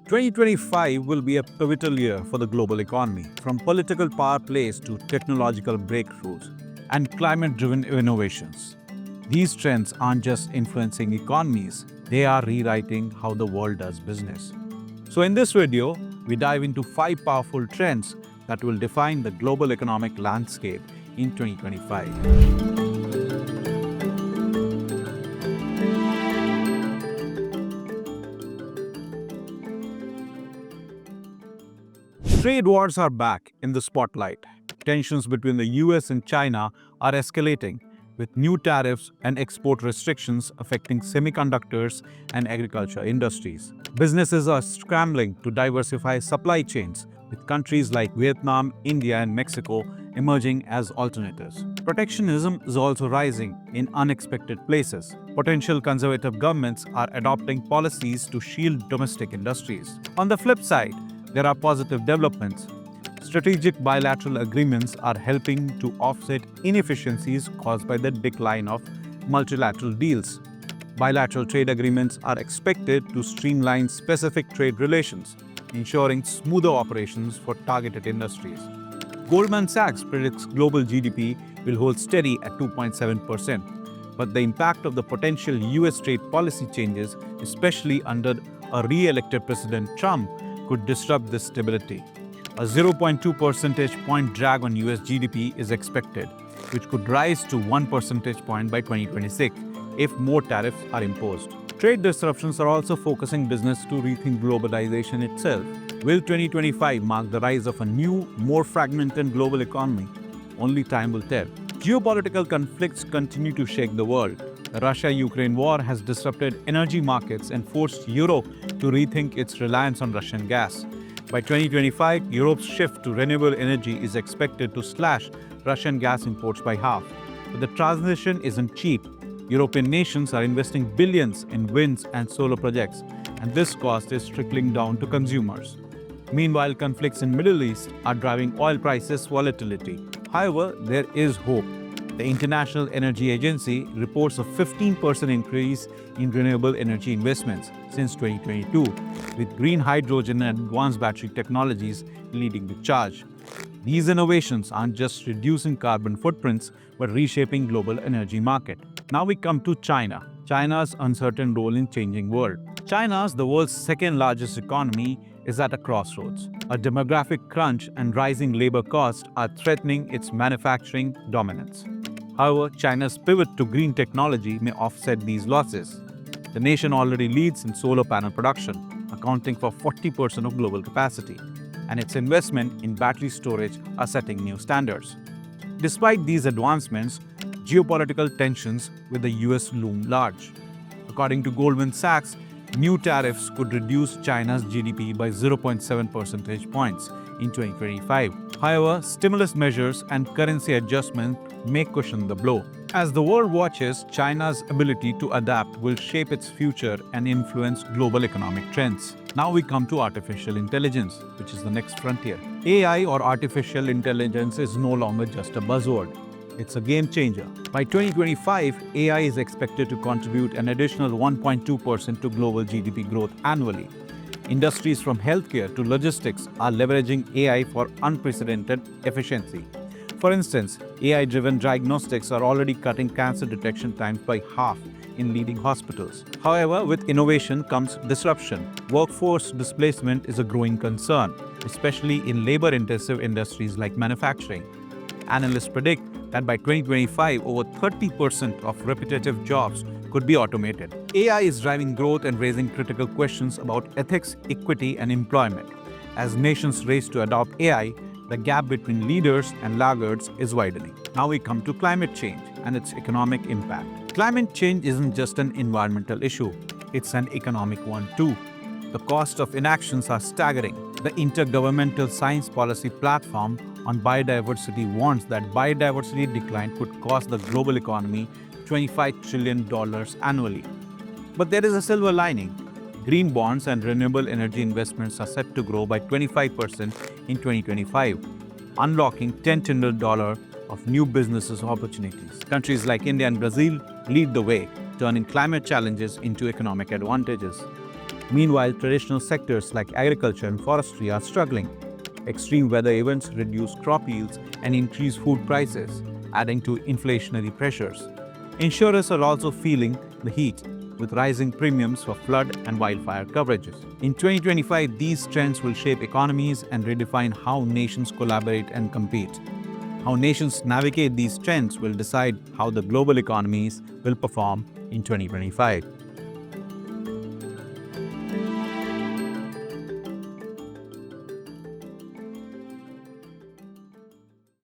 2025 will be a pivotal year for the global economy, from political power plays to technological breakthroughs and climate-driven innovations. These trends aren't just influencing economies, they are rewriting how the world does business. So in this video, we dive into 5 powerful trends that will define the global economic landscape in 2025. Trade wars are back in the spotlight. Tensions between the US and China are escalating, with new tariffs and export restrictions affecting semiconductors and agriculture industries. Businesses are scrambling to diversify supply chains, with countries like Vietnam, India, and Mexico emerging as alternatives. Protectionism is also rising in unexpected places. Potential conservative governments are adopting policies to shield domestic industries. On the flip side, there are positive developments. Strategic bilateral agreements are helping to offset inefficiencies caused by the decline of multilateral deals. Bilateral trade agreements are expected to streamline specific trade relations, ensuring smoother operations for targeted industries. Goldman Sachs predicts global GDP will hold steady at 2.7%, but the impact of the potential US trade policy changes, especially under a re-elected President Trump, could disrupt this stability. A 0.2 percentage point drag on US GDP is expected, which could rise to 1 percentage point by 2026 if more tariffs are imposed. Trade disruptions are also forcing business to rethink globalization itself. Will 2025 mark the rise of a new, more fragmented global economy? Only time will tell. Geopolitical conflicts continue to shake the world. The Russia-Ukraine war has disrupted energy markets and forced Europe to rethink its reliance on Russian gas. By 2025, Europe's shift to renewable energy is expected to slash Russian gas imports by half. But the transition isn't cheap. European nations are investing billions in wind and solar projects, and this cost is trickling down to consumers. Meanwhile, conflicts in the Middle East are driving oil prices volatility. However, there is hope. The International Energy Agency reports a 15% increase in renewable energy investments since 2022, with green hydrogen and advanced battery technologies leading the charge. These innovations aren't just reducing carbon footprints, but reshaping global energy market. Now we come to China. China's uncertain role in changing world. China, the world's second largest economy, is at a crossroads. A demographic crunch and rising labor costs are threatening its manufacturing dominance. However, China's pivot to green technology may offset these losses. The nation already leads in solar panel production, accounting for 40% of global capacity, and its investment in battery storage are setting new standards. Despite these advancements, geopolitical tensions with the US loom large. According to Goldman Sachs, new tariffs could reduce China's GDP by 0.7 percentage points in 2025. However, stimulus measures and currency adjustment may cushion the blow. As the world watches, China's ability to adapt will shape its future and influence global economic trends. Now we come to artificial intelligence, which is the next frontier. AI, or artificial intelligence, is no longer just a buzzword. It's a game changer. By 2025, AI is expected to contribute an additional 1.2% to global GDP growth annually. Industries from healthcare to logistics are leveraging AI for unprecedented efficiency. For instance, AI-driven diagnostics are already cutting cancer detection times by half in leading hospitals. However, with innovation comes disruption. Workforce displacement is a growing concern, especially in labor-intensive industries like manufacturing. Analysts predict that by 2025, over 30% of repetitive jobs could be automated. AI is driving growth and raising critical questions about ethics, equity, and employment. As nations race to adopt AI, the gap between leaders and laggards is widening. Now we come to climate change and its economic impact. Climate change isn't just an environmental issue, it's an economic one too. The cost of inactions are staggering. The Intergovernmental Science Policy Platform on Biodiversity warns that biodiversity decline could cost the global economy $25 trillion annually. But there is a silver lining. Green bonds and renewable energy investments are set to grow by 25% in 2025, unlocking $10 trillion of new business opportunities. Countries like India and Brazil lead the way, turning climate challenges into economic advantages. Meanwhile, traditional sectors like agriculture and forestry are struggling. Extreme weather events reduce crop yields and increase food prices, adding to inflationary pressures. Insurers are also feeling the heat, with rising premiums for flood and wildfire coverages. In 2025, these trends will shape economies and redefine how nations collaborate and compete. How nations navigate these trends will decide how the global economies will perform in 2025.